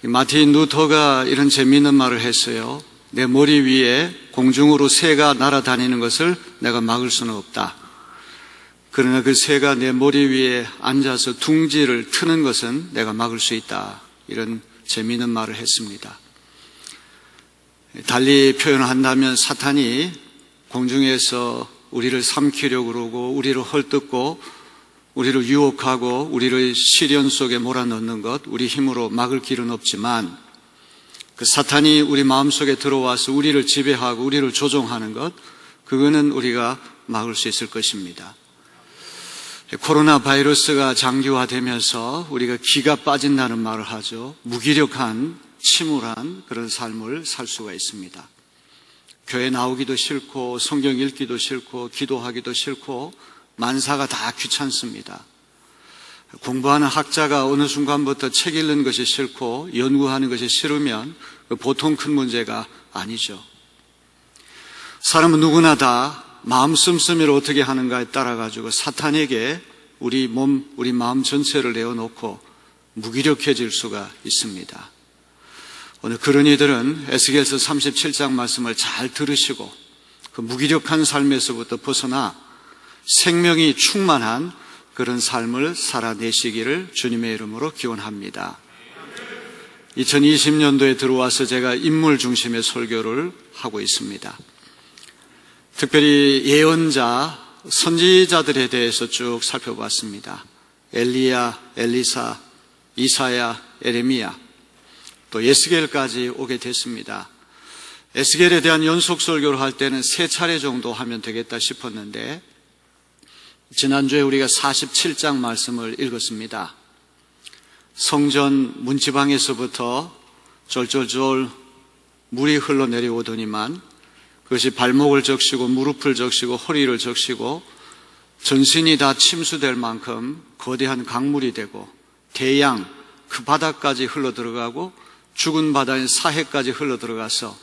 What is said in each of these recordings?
마틴 루터가 이런 재미있는 말을 했어요. 내 머리 위에 공중으로 새가 날아다니는 것을 내가 막을 수는 없다. 그러나 그 새가 내 머리 위에 앉아서 둥지를 트는 것은 내가 막을 수 있다. 이런 재미있는 말을 했습니다. 달리 표현한다면 사탄이 공중에서 우리를 삼키려고 그러고 우리를 헐뜯고 우리를 유혹하고 우리를 시련 속에 몰아넣는 것, 우리 힘으로 막을 길은 없지만 그 사탄이 우리 마음속에 들어와서 우리를 지배하고 우리를 조종하는 것, 그거는 우리가 막을 수 있을 것입니다. 코로나 바이러스가 장기화되면서 우리가 기가 빠진다는 말을 하죠. 무기력한, 침울한 그런 삶을 살 수가 있습니다. 교회 나오기도 싫고 성경 읽기도 싫고 기도하기도 싫고 만사가 다 귀찮습니다. 공부하는 학자가 어느 순간부터 책 읽는 것이 싫고 연구하는 것이 싫으면 보통 큰 문제가 아니죠. 사람은 누구나 다 마음 씀씀이를 어떻게 하는가에 따라 가지고 사탄에게 우리 몸, 우리 마음 전체를 내어놓고 무기력해질 수가 있습니다. 오늘 그런 이들은 에스겔서 37장 말씀을 잘 들으시고 그 무기력한 삶에서부터 벗어나 생명이 충만한 그런 삶을 살아내시기를 주님의 이름으로 기원합니다. 2020년도에 들어와서 제가 인물 중심의 설교를 하고 있습니다. 특별히 예언자, 선지자들에 대해서 쭉 살펴봤습니다. 엘리야, 엘리사, 이사야, 에레미야, 또 에스겔까지 오게 됐습니다. 에스겔에 대한 연속 설교를 할 때는 3차례 정도 하면 되겠다 싶었는데 지난주에 우리가 47장 말씀을 읽었습니다. 성전 문지방에서부터 졸졸졸 물이 흘러내려오더니만 그것이 발목을 적시고 무릎을 적시고 허리를 적시고 전신이 다 침수될 만큼 거대한 강물이 되고 대양 그 바다까지 흘러들어가고 죽은 바다인 사해까지 흘러들어가서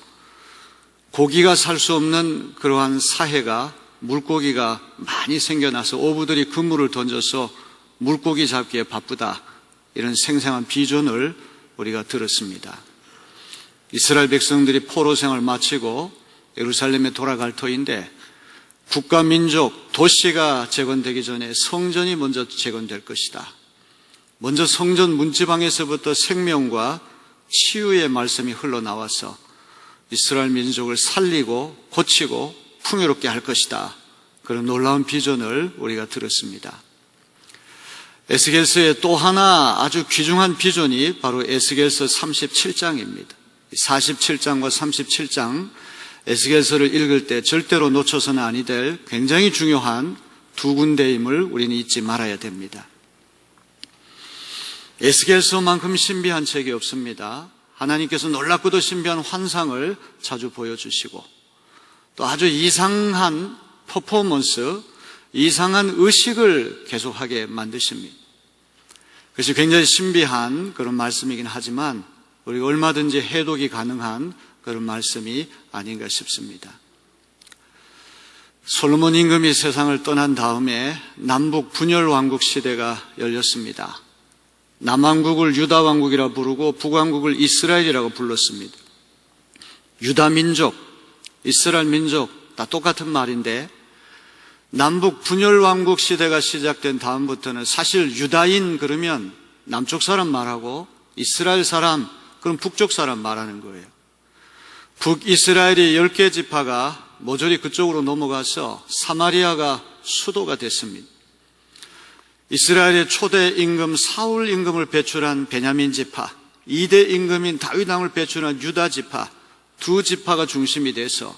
고기가 살 수 없는 그러한 사해가 물고기가 많이 생겨나서 어부들이 그물을 던져서 물고기 잡기에 바쁘다. 이런 생생한 비전을 우리가 들었습니다. 이스라엘 백성들이 포로 생활을 마치고 예루살렘에 돌아갈 터인데 국가, 민족, 도시가 재건되기 전에 성전이 먼저 재건될 것이다. 먼저 성전 문지방에서부터 생명과 치유의 말씀이 흘러나와서 이스라엘 민족을 살리고 고치고 풍요롭게 할 것이다. 그런 놀라운 비전을 우리가 들었습니다. 에스겔서의 또 하나 아주 귀중한 비전이 바로 에스겔서 37장입니다. 47장과 37장 에스겔서를 읽을 때 절대로 놓쳐서는 아니 될 굉장히 중요한 두 군데임을 우리는 잊지 말아야 됩니다. 에스겔서만큼 신비한 책이 없습니다. 하나님께서 놀랍고도 신비한 환상을 자주 보여주시고 또 아주 이상한 퍼포먼스, 이상한 의식을 계속하게 만드십니다. 그것이 굉장히 신비한 그런 말씀이긴 하지만 우리가 얼마든지 해독이 가능한 그런 말씀이 아닌가 싶습니다. 솔로몬 임금이 세상을 떠난 다음에 남북 분열 왕국 시대가 열렸습니다. 남왕국을 유다 왕국이라 부르고 북왕국을 이스라엘이라고 불렀습니다. 유다 민족, 이스라엘 민족 다 똑같은 말인데 남북 분열 왕국 시대가 시작된 다음부터는 사실 유다인 그러면 남쪽 사람 말하고 이스라엘 사람 그럼 북쪽 사람 말하는 거예요. 북이스라엘이 10개 지파가 모조리 그쪽으로 넘어가서 사마리아가 수도가 됐습니다. 이스라엘의 초대 임금 사울 임금을 배출한 베냐민 지파, 2대 임금인 다윗 왕을 배출한 유다 지파, 두 지파가 중심이 돼서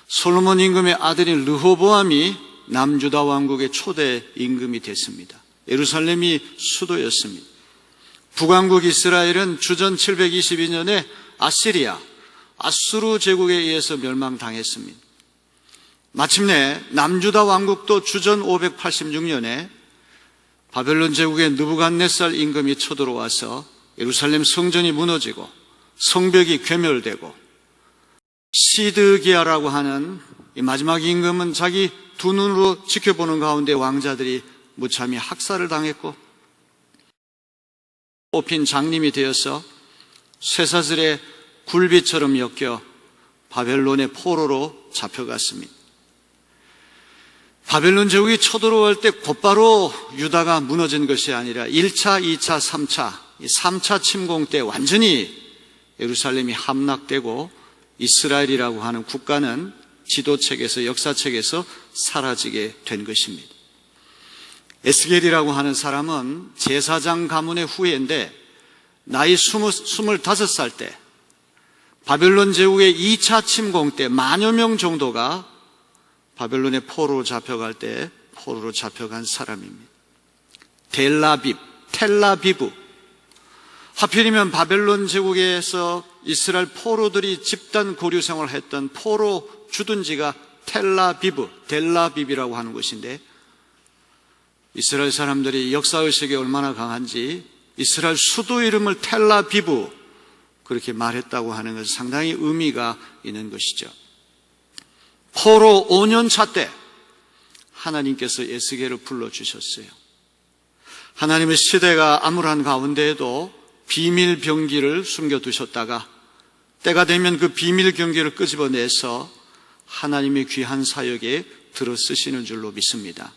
솔로몬 임금의 아들인 르호보암이 남유다 왕국의 초대 임금이 됐습니다. 예루살렘이 수도였습니다. 북왕국 이스라엘은 주전 722년에 아시리아, 아수르 제국에 의해서 멸망당했습니다. 마침내 남유다 왕국도 주전 586년에 바벨론 제국의 느부갓네살 임금이 쳐들어와서 예루살렘 성전이 무너지고 성벽이 괴멸되고 시드기야라고 하는 이 마지막 임금은 자기 두 눈으로 지켜보는 가운데 왕자들이 무참히 학살을 당했고 뽑힌 장님이 되어서 쇠사슬의 굴비처럼 엮여 바벨론의 포로로 잡혀갔습니다. 바벨론 제국이 쳐들어올 때 곧바로 유다가 무너진 것이 아니라 1차, 2차, 3차, 3차 침공 때 완전히 예루살렘이 함락되고 이스라엘이라고 하는 국가는 지도책에서, 역사책에서 사라지게 된 것입니다. 에스겔이라고 하는 사람은 제사장 가문의 후예인데 나이 25살 때 바벨론 제국의 2차 침공 때 10,000여 명 정도가 바벨론의 포로로 잡혀갈 때 포로로 잡혀간 사람입니다. 텔라비브. 하필이면 바벨론 제국에서 이스라엘 포로들이 집단 고류 생활을 했던 포로 주둔지가 델라비브라고 하는 곳인데, 이스라엘 사람들이 역사의식이 얼마나 강한지 이스라엘 수도 이름을 텔라비브 그렇게 말했다고 하는 것은 상당히 의미가 있는 것이죠. 포로 5년 차 때 하나님께서 에스겔을 불러주셨어요. 하나님의 시대가 암울한 가운데에도 비밀 병기를 숨겨두셨다가 때가 되면 그 비밀 경기를 끄집어내서 하나님의 귀한 사역에 들어 쓰시는 줄로 믿습니다.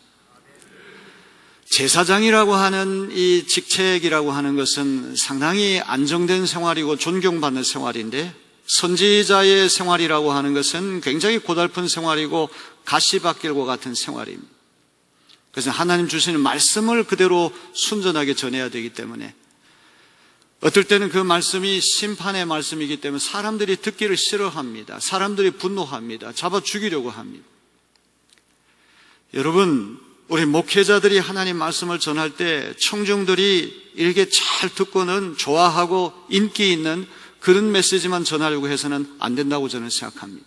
제사장이라고 하는 이 직책이라고 하는 것은 상당히 안정된 생활이고 존경받는 생활인데, 선지자의 생활이라고 하는 것은 굉장히 고달픈 생활이고 가시밭길과 같은 생활입니다. 그래서 하나님 주시는 말씀을 그대로 순전하게 전해야 되기 때문에, 어떨 때는 그 말씀이 심판의 말씀이기 때문에 사람들이 듣기를 싫어합니다. 사람들이 분노합니다. 잡아 죽이려고 합니다. 여러분, 우리 목회자들이 하나님 말씀을 전할 때 청중들이 이렇게 잘 듣고는 좋아하고 인기 있는 그런 메시지만 전하려고 해서는 안 된다고 저는 생각합니다.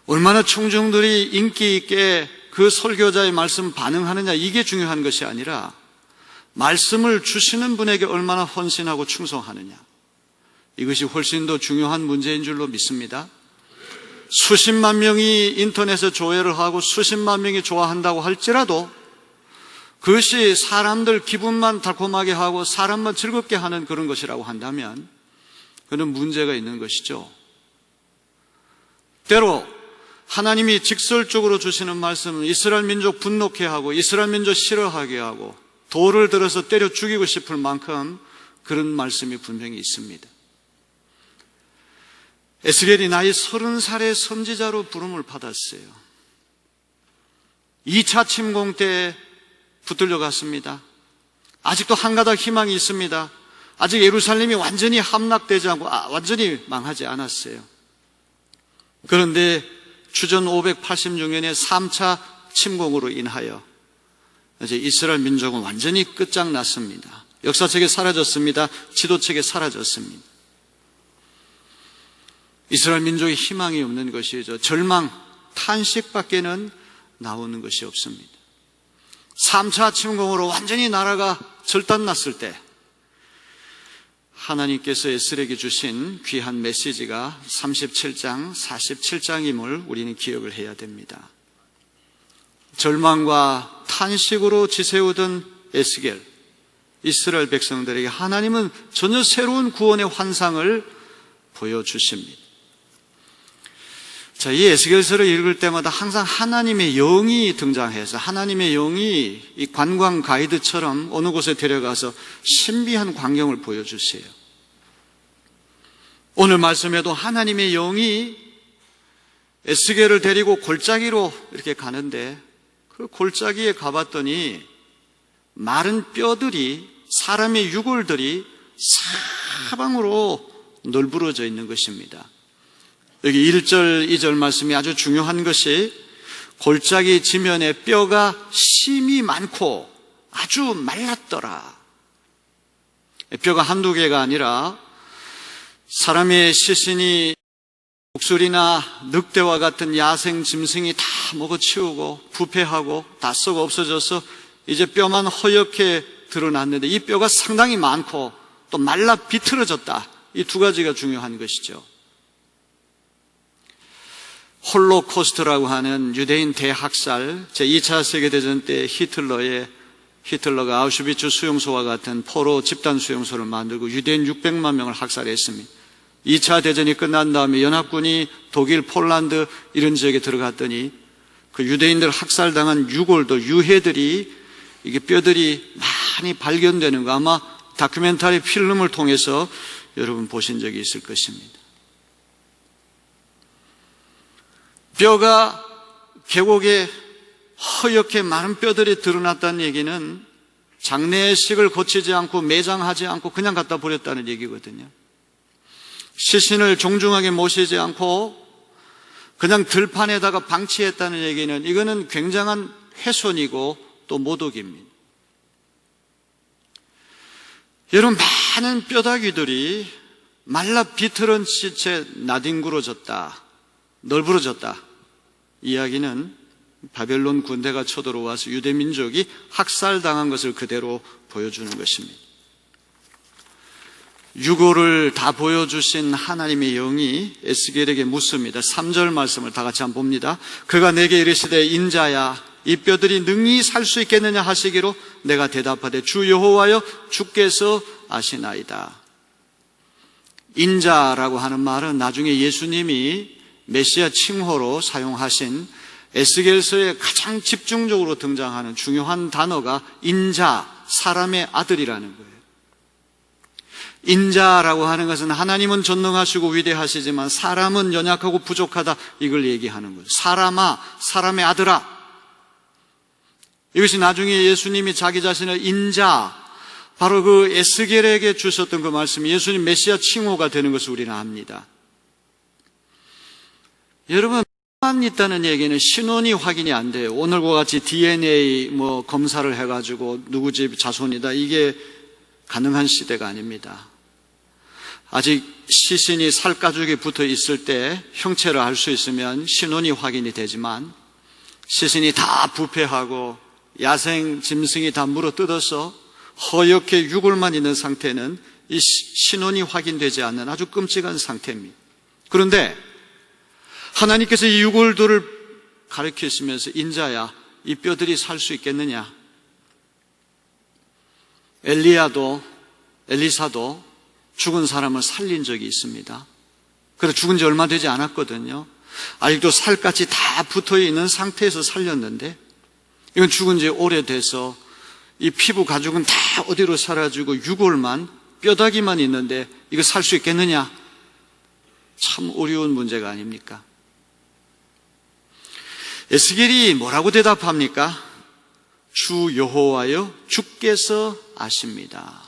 얼마나 청중들이 인기 있게 그 설교자의 말씀 반응하느냐, 이게 중요한 것이 아니라 말씀을 주시는 분에게 얼마나 헌신하고 충성하느냐, 이것이 훨씬 더 중요한 문제인 줄로 믿습니다. 수십만 명이 인터넷에 조회를 하고 수십만 명이 좋아한다고 할지라도 그것이 사람들 기분만 달콤하게 하고 사람만 즐겁게 하는 그런 것이라고 한다면 그는 문제가 있는 것이죠. 때로 하나님이 직설적으로 주시는 말씀은 이스라엘 민족 분노케 하고 이스라엘 민족 싫어하게 하고 돌을 들어서 때려 죽이고 싶을 만큼 그런 말씀이 분명히 있습니다. 에스겔이 나이 30살의 선지자로 부름을 받았어요. 2차 침공 때 붙들려 갔습니다. 아직도 한 가닥 희망이 있습니다. 아직 예루살렘이 완전히 함락되지 않고 완전히 망하지 않았어요. 그런데 주전 586년에 3차 침공으로 인하여 이제 이스라엘 민족은 완전히 끝장났습니다. 역사책에 사라졌습니다. 지도책에 사라졌습니다. 이스라엘 민족의 희망이 없는 것이죠. 절망, 탄식밖에는 나오는 것이 없습니다. 3차 침공으로 완전히 나라가 절단났을 때 하나님께서 에스겔에게 주신 귀한 메시지가 37장, 47장임을 우리는 기억을 해야 됩니다. 절망과 탄식으로 지새우던 에스겔, 이스라엘 백성들에게 하나님은 전혀 새로운 구원의 환상을 보여주십니다. 자, 이 에스겔서를 읽을 때마다 항상 하나님의 영이 등장해서 하나님의 영이 이 관광 가이드처럼 어느 곳에 데려가서 신비한 광경을 보여주세요. 오늘 말씀에도 하나님의 영이 에스겔을 데리고 골짜기로 이렇게 가는데 그 골짜기에 가봤더니 마른 뼈들이, 사람의 유골들이 사방으로 널브러져 있는 것입니다. 여기 1절, 2절 말씀이 아주 중요한 것이 골짜기 지면에 뼈가 심이 많고 아주 말랐더라. 뼈가 한두 개가 아니라 사람의 시신이 독수리나 늑대와 같은 야생 짐승이 다 먹어치우고 부패하고 다 썩어 없어져서 이제 뼈만 허옇게 드러났는데 이 뼈가 상당히 많고 또 말라 비틀어졌다. 이 두 가지가 중요한 것이죠. 홀로코스트라고 하는 유대인 대학살, 제2차 세계대전 때 히틀러의 히틀러가 아우슈비츠 수용소와 같은 포로 집단 수용소를 만들고 유대인 600만 명을 학살했습니다. 2차 대전이 끝난 다음에 연합군이 독일, 폴란드 이런 지역에 들어갔더니 그 유대인들 학살당한 유골들, 유해들이 이게 뼈들이 많이 발견되는 거 아마 다큐멘터리 필름을 통해서 여러분 보신 적이 있을 것입니다. 뼈가 계곡에 허옇게 많은 뼈들이 드러났다는 얘기는 장례식을 거치지 않고 매장하지 않고 그냥 갖다 버렸다는 얘기거든요. 시신을 정중하게 모시지 않고 그냥 들판에다가 방치했다는 얘기는 이거는 굉장한 훼손이고 또 모독입니다. 여러분, 많은 뼈다귀들이 말라 비틀은 시체 나뒹굴어졌다, 널브러졌다. 이야기는 바벨론 군대가 쳐들어와서 유대 민족이 학살당한 것을 그대로 보여주는 것입니다. 유골을 다 보여주신 하나님의 영이 에스겔에게 묻습니다. 3절 말씀을 다 같이 한번 봅니다. 그가 내게 이르시되 인자야 이 뼈들이 능히 살 수 있겠느냐 하시기로 내가 대답하되 주 여호와여 주께서 아시나이다. 인자라고 하는 말은 나중에 예수님이 메시아 칭호로 사용하신 에스겔서에 가장 집중적으로 등장하는 중요한 단어가 인자, 사람의 아들이라는 거예요. 인자라고 하는 것은 하나님은 전능하시고 위대하시지만 사람은 연약하고 부족하다, 이걸 얘기하는 거예요. 사람아, 사람의 아들아. 이것이 나중에 예수님이 자기 자신을 인자, 바로 그 에스겔에게 주셨던 그 말씀이 예수님 메시아 칭호가 되는 것을 우리는 압니다. 여러분, 만 있다는 얘기는 신원이 확인이 안 돼요. 오늘과 같이 DNA 검사를 해가지고 누구 집 자손이다, 이게 가능한 시대가 아닙니다. 아직 시신이 살가죽에 붙어 있을 때 형체를 알 수 있으면 신원이 확인이 되지만 시신이 다 부패하고 야생 짐승이 다 물어뜯어서 허옇게 유골만 있는 상태는 이 신원이 확인되지 않는 아주 끔찍한 상태입니다. 그런데 하나님께서 이 유골들을 가리키시면서 인자야 이 뼈들이 살 수 있겠느냐. 엘리사도 죽은 사람을 살린 적이 있습니다. 그래서 죽은 지 얼마 되지 않았거든요. 아직도 살갗이 다 붙어있는 상태에서 살렸는데 이건 죽은 지 오래돼서 이 피부 가죽은 다 어디로 사라지고 유골만, 뼈다귀만 있는데 이거 살 수 있겠느냐. 참 어려운 문제가 아닙니까? 에스겔이 뭐라고 대답합니까? 주 여호와여 주께서 아십니다.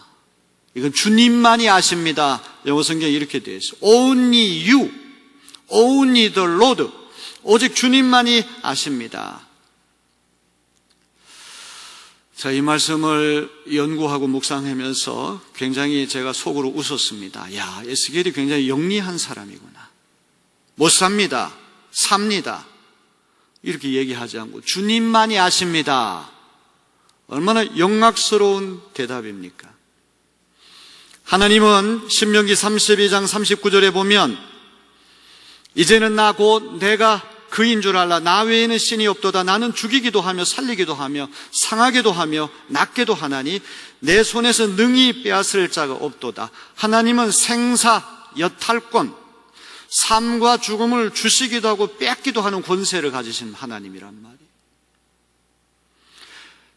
이건 주님만이 아십니다. 영어 성경에 이렇게 되어 있어요. Only you, only the Lord. 오직 주님만이 아십니다. 자, 이 말씀을 연구하고 묵상하면서 굉장히 제가 속으로 웃었습니다. 야, 에스겔이 굉장히 영리한 사람이구나. 못 삽니다. 삽니다. 이렇게 얘기하지 않고 주님만이 아십니다. 얼마나 영락스러운 대답입니까? 하나님은 신명기 32장 39절에 보면 이제는 나 곧 내가 그인 줄 알라. 나 외에는 신이 없도다. 나는 죽이기도 하며 살리기도 하며 상하게도 하며 낫게도 하나니 내 손에서 능히 빼앗을 자가 없도다. 하나님은 생사, 여탈권, 삶과 죽음을 주시기도 하고 뺏기도 하는 권세를 가지신 하나님이란 말이에요.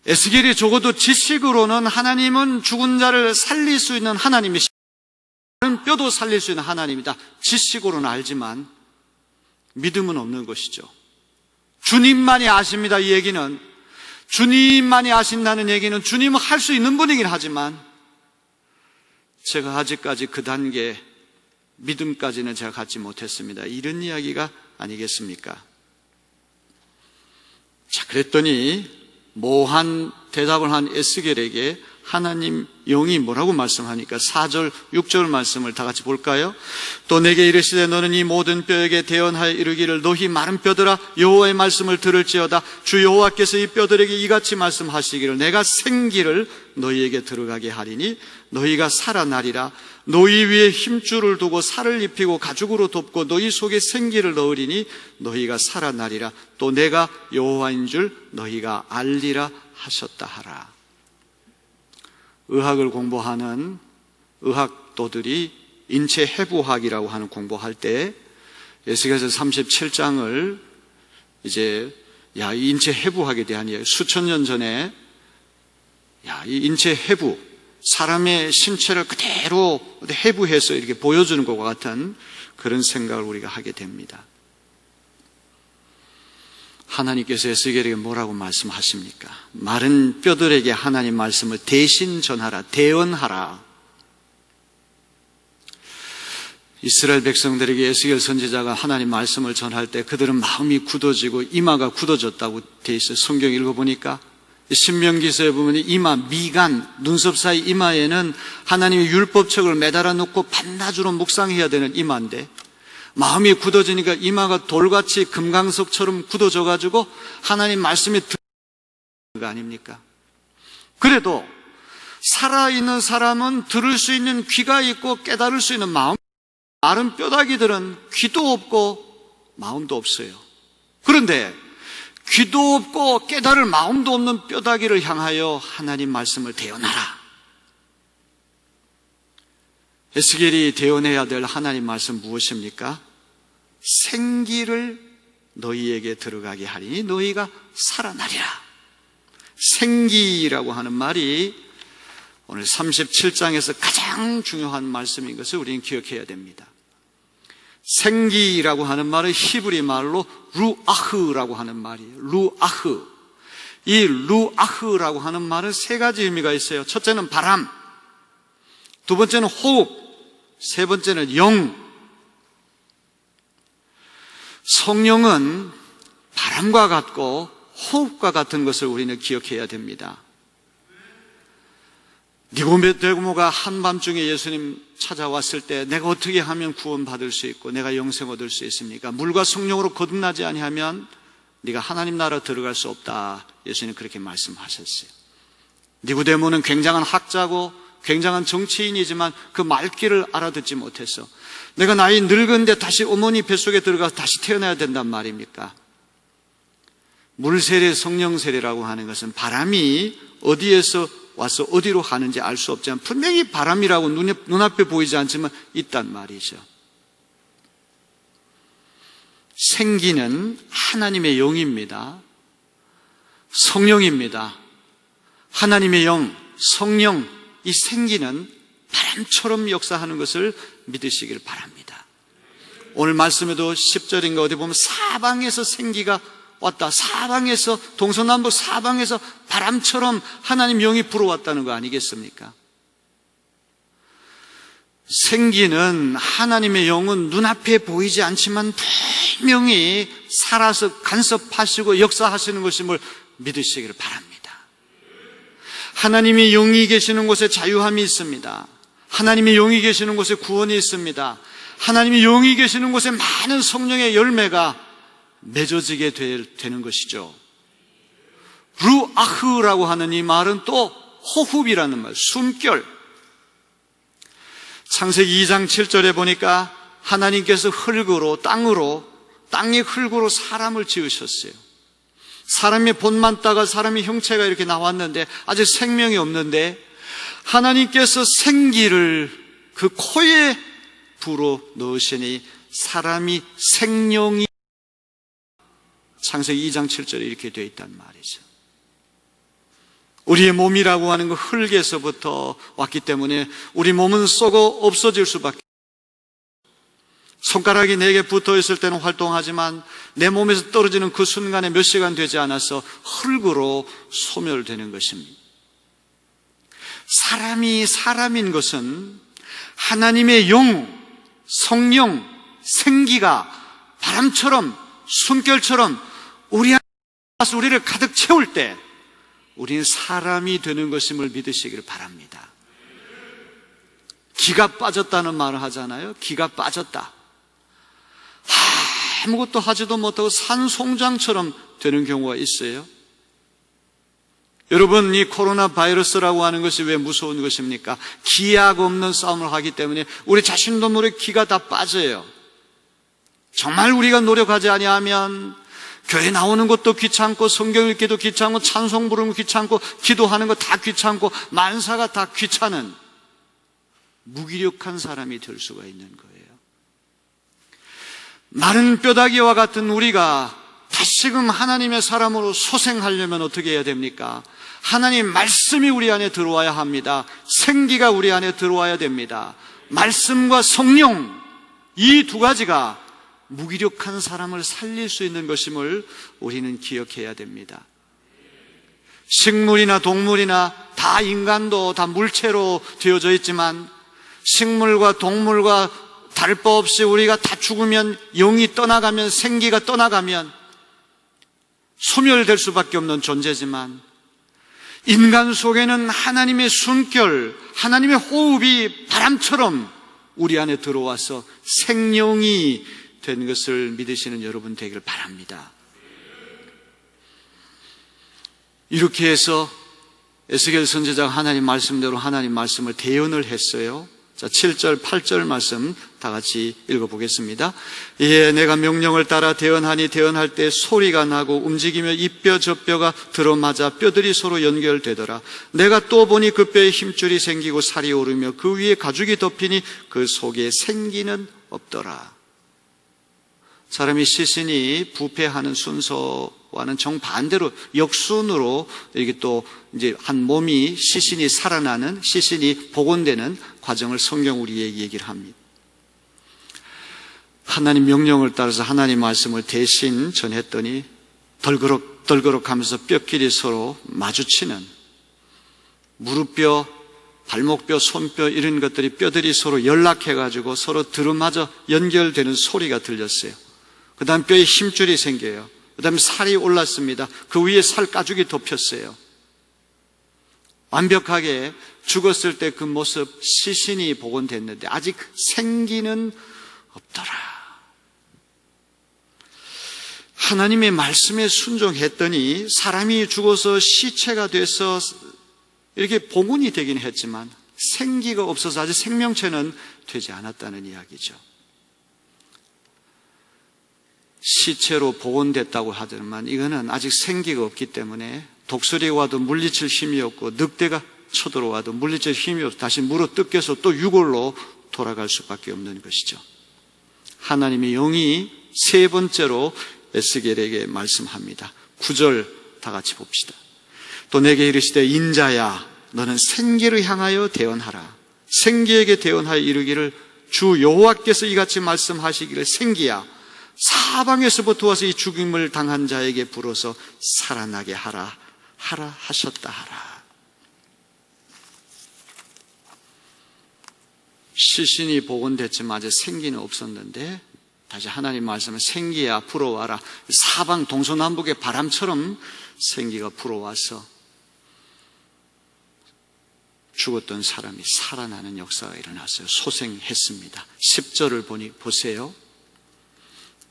에스겔이 적어도 지식으로는 하나님은 죽은 자를 살릴 수 있는 하나님이시고 뼈도 살릴 수 있는 하나님이다. 지식으로는 알지만 믿음은 없는 것이죠. 주님만이 아십니다. 이 얘기는, 주님만이 아신다는 얘기는 주님은 할 수 있는 분이긴 하지만 제가 아직까지 그 단계 믿음까지는 제가 갖지 못했습니다. 이런 이야기가 아니겠습니까? 자, 그랬더니 모호한 대답을 한 에스겔에게 하나님 영이 뭐라고 말씀하니까 4절, 6절 말씀을 다 같이 볼까요? 또 내게 이르시되 너는 이 모든 뼈에게 대언하여 이르기를 너희 마른 뼈들아 여호와의 말씀을 들을지어다. 주 여호와께서 이 뼈들에게 이같이 말씀하시기를 내가 생기를 너희에게 들어가게 하리니 너희가 살아나리라. 너희 위에 힘줄을 두고 살을 입히고 가죽으로 덮고 너희 속에 생기를 넣으리니 너희가 살아나리라. 또 내가 여호와인 줄 너희가 알리라 하셨다 하라. 의학을 공부하는 의학도들이 인체 해부학이라고 하는 공부할 때 에스겔서 37장을 이제 이 인체 해부학에 대한 이야기, 수천 년 전에 이 인체 해부, 사람의 신체를 그대로 해부해서 이렇게 보여주는 것과 같은 그런 생각을 우리가 하게 됩니다. 하나님께서 에스겔에게 뭐라고 말씀하십니까? 마른 뼈들에게 하나님 말씀을 대신 전하라, 대언하라. 이스라엘 백성들에게 에스겔 선지자가 하나님 말씀을 전할 때 그들은 마음이 굳어지고 이마가 굳어졌다고 돼 있어요. 성경 읽어보니까 신명기서에 보면 이마, 미간, 눈썹 사이 이마에는 하나님의 율법책을 매달아 놓고 반나주로 묵상해야 되는 이마인데 마음이 굳어지니까 이마가 돌같이 금강석처럼 굳어져가지고 하나님 말씀이 들리는 거 아닙니까? 그래도 살아있는 사람은 들을 수 있는 귀가 있고 깨달을 수 있는 마음, 마른 뼈다귀들은 귀도 없고 마음도 없어요. 그런데 귀도 없고 깨달을 마음도 없는 뼈다귀를 향하여 하나님 말씀을 대언하라. 에스겔이 대언해야 될 하나님 말씀 무엇입니까? 생기를 너희에게 들어가게 하리니 너희가 살아나리라. 생기라고 하는 말이 오늘 37장에서 가장 중요한 말씀인 것을 우리는 기억해야 됩니다. 생기라고 하는 말은 히브리 말로 루아흐라고 하는 말이에요. 루아흐. 이 루아흐라고 하는 말은 세 가지 의미가 있어요. 첫째는 바람, 두 번째는 호흡, 세 번째는 영. 성령은 바람과 같고 호흡과 같은 것을 우리는 기억해야 됩니다. 니고데모가 한밤중에 예수님 찾아왔을 때 내가 어떻게 하면 구원받을 수 있고 내가 영생 얻을 수 있습니까? 물과 성령으로 거듭나지 아니하면 네가 하나님 나라 들어갈 수 없다. 예수님 그렇게 말씀하셨어요. 니고데모는 굉장한 학자고 굉장한 정치인이지만 그 말귀를 알아듣지 못해서 내가 나이 늙은데 다시 어머니 뱃속에 들어가서 다시 태어나야 된단 말입니까? 물세례, 성령세례라고 하는 것은 바람이 어디에서 와서 어디로 가는지 알 수 없지만 분명히 바람이라고 눈앞에 보이지 않지만 있단 말이죠. 생기는 하나님의 영입니다. 성령입니다. 하나님의 영, 성령, 이 생기는 바람처럼 역사하는 것을 믿으시길 바랍니다. 오늘 말씀에도 10절인가 어디 보면 사방에서 생기가 왔다. 사방에서, 동서남북 사방에서 바람처럼 하나님 영이 불어왔다는 거 아니겠습니까? 생기는 하나님의 영은 눈앞에 보이지 않지만 분명히 살아서 간섭하시고 역사하시는 것임을 믿으시기를 바랍니다. 하나님의 영이 계시는 곳에 자유함이 있습니다. 하나님의 영이 계시는 곳에 구원이 있습니다. 하나님의 영이 계시는 곳에 많은 성령의 열매가 맺어지게 되는 것이죠. 루아흐라고 하는 이 말은 또 호흡이라는 말, 숨결. 창세기 2장 7절에 보니까 하나님께서 땅의 흙으로 사람을 지으셨어요. 사람의 본만 따가 사람의 형체가 이렇게 나왔는데 아직 생명이 없는데 하나님께서 생기를 그 코에 불어 넣으시니 사람이 생명이 창세기 2장 7절에 이렇게 되어 있단 말이죠. 우리의 몸이라고 하는 건 흙에서부터 왔기 때문에 우리 몸은 썩어 없어질 수밖에 없어요. 손가락이 내게 붙어 있을 때는 활동하지만 내 몸에서 떨어지는 그 순간에 몇 시간 되지 않아서 흙으로 소멸되는 것입니다. 사람이 사람인 것은 하나님의 영, 성령, 생기가 바람처럼 숨결처럼 우리 안에 와서 우리를 가득 채울 때 우리는 사람이 되는 것임을 믿으시기를 바랍니다. 기가 빠졌다는 말을 하잖아요. 기가 빠졌다. 아무것도 하지도 못하고 산송장처럼 되는 경우가 있어요. 여러분, 이 코로나 바이러스라고 하는 것이 왜 무서운 것입니까? 기약 없는 싸움을 하기 때문에 우리 자신도 모르게 기가 다 빠져요. 정말 우리가 노력하지 아니하면 교회 나오는 것도 귀찮고, 성경 읽기도 귀찮고, 찬송 부르는 거 귀찮고, 기도하는 거 다 귀찮고, 만사가 다 귀찮은 무기력한 사람이 될 수가 있는 거예요. 마른 뼈다귀와 같은 우리가 다시금 하나님의 사람으로 소생하려면 어떻게 해야 됩니까? 하나님 말씀이 우리 안에 들어와야 합니다. 생기가 우리 안에 들어와야 됩니다. 말씀과 성령, 이 두 가지가 무기력한 사람을 살릴 수 있는 것임을 우리는 기억해야 됩니다. 식물이나 동물이나 다 인간도 다 물체로 되어져 있지만, 식물과 동물과 다를 바 없이 우리가 다 죽으면, 영이 떠나가면, 생기가 떠나가면 소멸될 수밖에 없는 존재지만, 인간 속에는 하나님의 숨결, 하나님의 호흡이 바람처럼 우리 안에 들어와서 생명이 된 것을 믿으시는 여러분 되기를 바랍니다. 이렇게 해서 에스겔 선지자가 하나님 말씀대로 하나님 말씀을 대언을 했어요. 자, 7절, 8절 말씀 다 같이 읽어보겠습니다. 예, 내가 명령을 따라 대언하니 대언할 때 소리가 나고 움직이며 이 뼈 저 뼈가 들어맞아 뼈들이 서로 연결되더라. 내가 또 보니 그 뼈에 힘줄이 생기고 살이 오르며 그 위에 가죽이 덮이니 그 속에 생기는 없더라. 사람이 시신이 부패하는 순서와는 정반대로 역순으로 이렇게 또 이제 한 몸이 시신이 살아나는, 시신이 복원되는 과정을 성경 우리에게 얘기를 합니다. 하나님 명령을 따라서 하나님 말씀을 대신 전했더니 덜그럭 하면서 뼈끼리 서로 마주치는, 무릎뼈, 발목뼈, 손뼈 이런 것들이 뼈들이 서로 연락해가지고 서로 들어맞아 연결되는 소리가 들렸어요. 그 다음 뼈에 힘줄이 생겨요. 그 다음에 살이 올랐습니다. 그 위에 살 가죽이 덮였어요. 완벽하게 죽었을 때 그 모습, 시신이 복원됐는데 아직 생기는 없더라. 하나님의 말씀에 순종했더니 사람이 죽어서 시체가 돼서 이렇게 복원이 되긴 했지만 생기가 없어서 아직 생명체는 되지 않았다는 이야기죠. 시체로 복원됐다고 하지만 이거는 아직 생기가 없기 때문에 독수리가 와도 물리칠 힘이 없고, 늑대가 쳐들어와도 물리칠 힘이 없어 다시 물어 뜯겨서 또 유골로 돌아갈 수밖에 없는 것이죠. 하나님의 영이 세 번째로 에스겔에게 말씀합니다. 9절 다 같이 봅시다. 또 내게 이르시되 인자야, 너는 생기를 향하여 대언하라. 생기에게 대언하여 이르기를 주 여호와께서 이같이 말씀하시기를 생기야, 사방에서부터 와서 이 죽임을 당한 자에게 불어서 살아나게 하라 하셨다 하라. 시신이 복원됐지만 아직 생기는 없었는데 다시 하나님 말씀은 생기야 불어와라. 사방 동서남북의 바람처럼 생기가 불어와서 죽었던 사람이 살아나는 역사가 일어났어요. 소생했습니다. 10절을 보세요.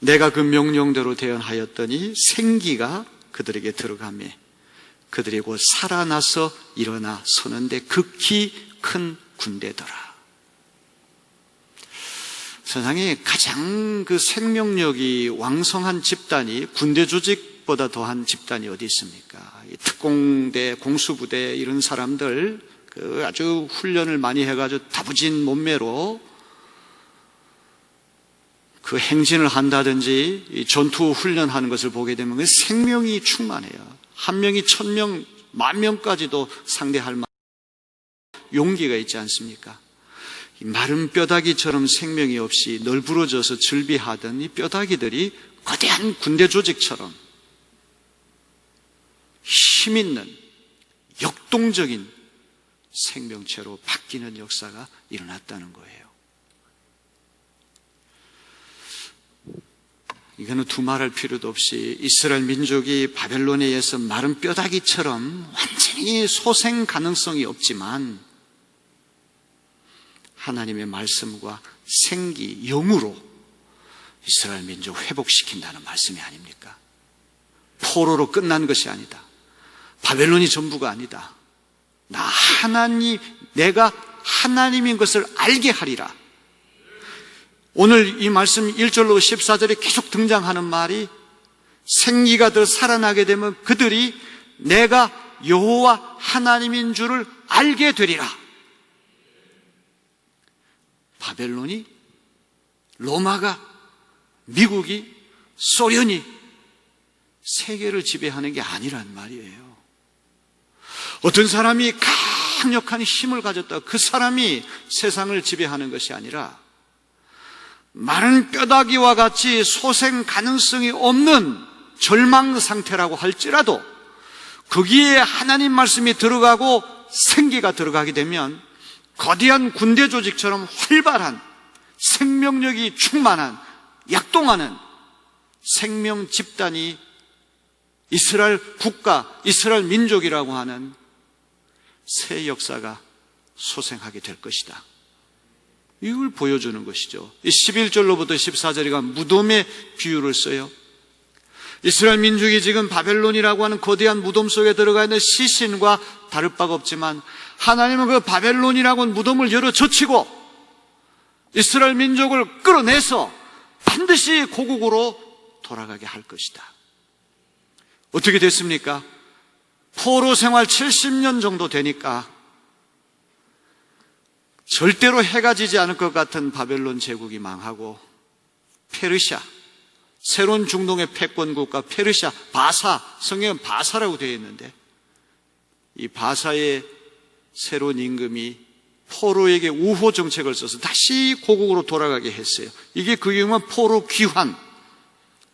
내가 그 명령대로 대언하였더니 생기가 그들에게 들어가며 그들이 곧 살아나서 일어나 서는데 극히 큰 군대더라. 세상에 가장 그 생명력이 왕성한 집단이, 군대 조직보다 더한 집단이 어디 있습니까? 특공대, 공수부대 이런 사람들 그 아주 훈련을 많이 해가지고 다부진 몸매로 그 행진을 한다든지 전투 훈련하는 것을 보게 되면 생명이 충만해요. 한 명이 1000명, 10,000명까지도 상대할 만한 용기가 있지 않습니까? 마른 뼈다귀처럼 생명이 없이 널브러져서 즐비하던 이 뼈다귀들이 거대한 군대 조직처럼 힘있는 역동적인 생명체로 바뀌는 역사가 일어났다는 거예요. 이거는 두말할 필요도 없이 이스라엘 민족이 바벨론에 의해서 마른 뼈다귀처럼 완전히 소생 가능성이 없지만 하나님의 말씀과 생기, 영으로 이스라엘 민족 회복시킨다는 말씀이 아닙니까? 포로로 끝난 것이 아니다. 바벨론이 전부가 아니다. 내가 하나님인 것을 알게 하리라. 오늘 이 말씀 1절로 14절에 계속 등장하는 말이 생기가 더 살아나게 되면 그들이 내가 여호와 하나님인 줄을 알게 되리라. 바벨론이, 로마가, 미국이, 소련이 세계를 지배하는 게 아니란 말이에요. 어떤 사람이 강력한 힘을 가졌다, 그 사람이 세상을 지배하는 것이 아니라 마른 뼈다귀와 같이 소생 가능성이 없는 절망 상태라고 할지라도 거기에 하나님 말씀이 들어가고 생기가 들어가게 되면 거대한 군대 조직처럼 활발한, 생명력이 충만한, 약동하는 생명 집단이 이스라엘 국가, 이스라엘 민족이라고 하는 새 역사가 소생하게 될 것이다. 이걸 보여주는 것이죠. 11절로부터 14절이가 무덤의 비유를 써요. 이스라엘 민족이 지금 바벨론이라고 하는 거대한 무덤 속에 들어가 있는 시신과 다를 바가 없지만 하나님은 그 바벨론이라고 하는 무덤을 열어 젖히고 이스라엘 민족을 끌어내서 반드시 고국으로 돌아가게 할 것이다. 어떻게 됐습니까? 포로 생활 70년 정도 되니까 절대로 해가 지지 않을 것 같은 바벨론 제국이 망하고 페르시아, 새로운 중동의 패권국가 페르시아, 바사, 성경은 바사라고 되어 있는데 이 바사의 새로운 임금이 포로에게 우호 정책을 써서 다시 고국으로 돌아가게 했어요. 이게 그 유명한 포로 귀환,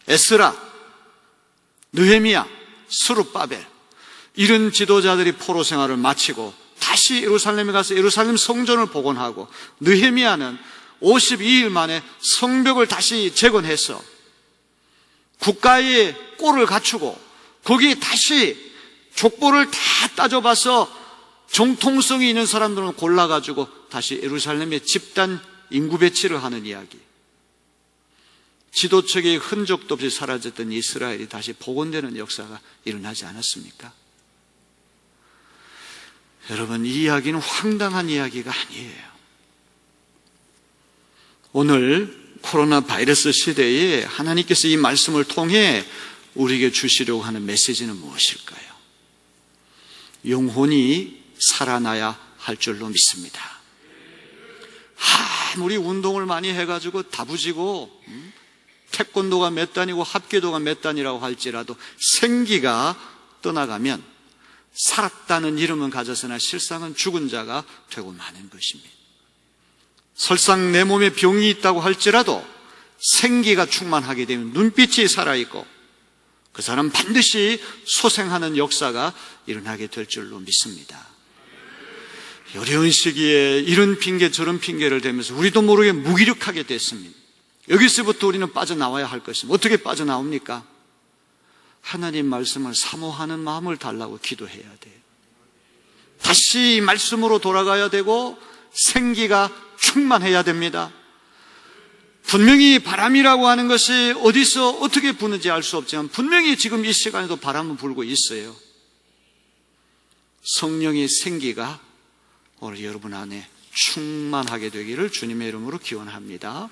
에스라, 느헤미야, 스룹바벨 이런 지도자들이 포로 생활을 마치고 다시 예루살렘에 가서 예루살렘 성전을 복원하고 느헤미야는 52일 만에 성벽을 다시 재건해서 국가의 꼴을 갖추고 거기에 다시 족보를 다 따져봐서 정통성이 있는 사람들은 골라가지고 다시 예루살렘에 집단 인구 배치를 하는 이야기. 지도책의 흔적도 없이 사라졌던 이스라엘이 다시 복원되는 역사가 일어나지 않았습니까? 여러분, 이 이야기는 황당한 이야기가 아니에요. 오늘 코로나 바이러스 시대에 하나님께서 이 말씀을 통해 우리에게 주시려고 하는 메시지는 무엇일까요? 영혼이 살아나야 할 줄로 믿습니다. 아무리 운동을 많이 해가지고 다부지고 태권도가 몇 단이고 합계도가 몇 단이라고 할지라도 생기가 떠나가면 살았다는 이름은 가졌으나 실상은 죽은 자가 되고 마는 것입니다. 설상 내 몸에 병이 있다고 할지라도 생기가 충만하게 되면 눈빛이 살아있고 그 사람 반드시 소생하는 역사가 일어나게 될 줄로 믿습니다. 어려운 시기에 이런 핑계 저런 핑계를 대면서 우리도 모르게 무기력하게 됐습니다. 여기서부터 우리는 빠져나와야 할 것입니다. 어떻게 빠져나옵니까? 하나님 말씀을 사모하는 마음을 달라고 기도해야 돼요. 다시 말씀으로 돌아가야 되고 생기가 충만해야 됩니다. 분명히 바람이라고 하는 것이 어디서 어떻게 부는지 알 수 없지만 분명히 지금 이 시간에도 바람은 불고 있어요. 성령의 생기가 오늘 여러분 안에 충만하게 되기를 주님의 이름으로 기원합니다.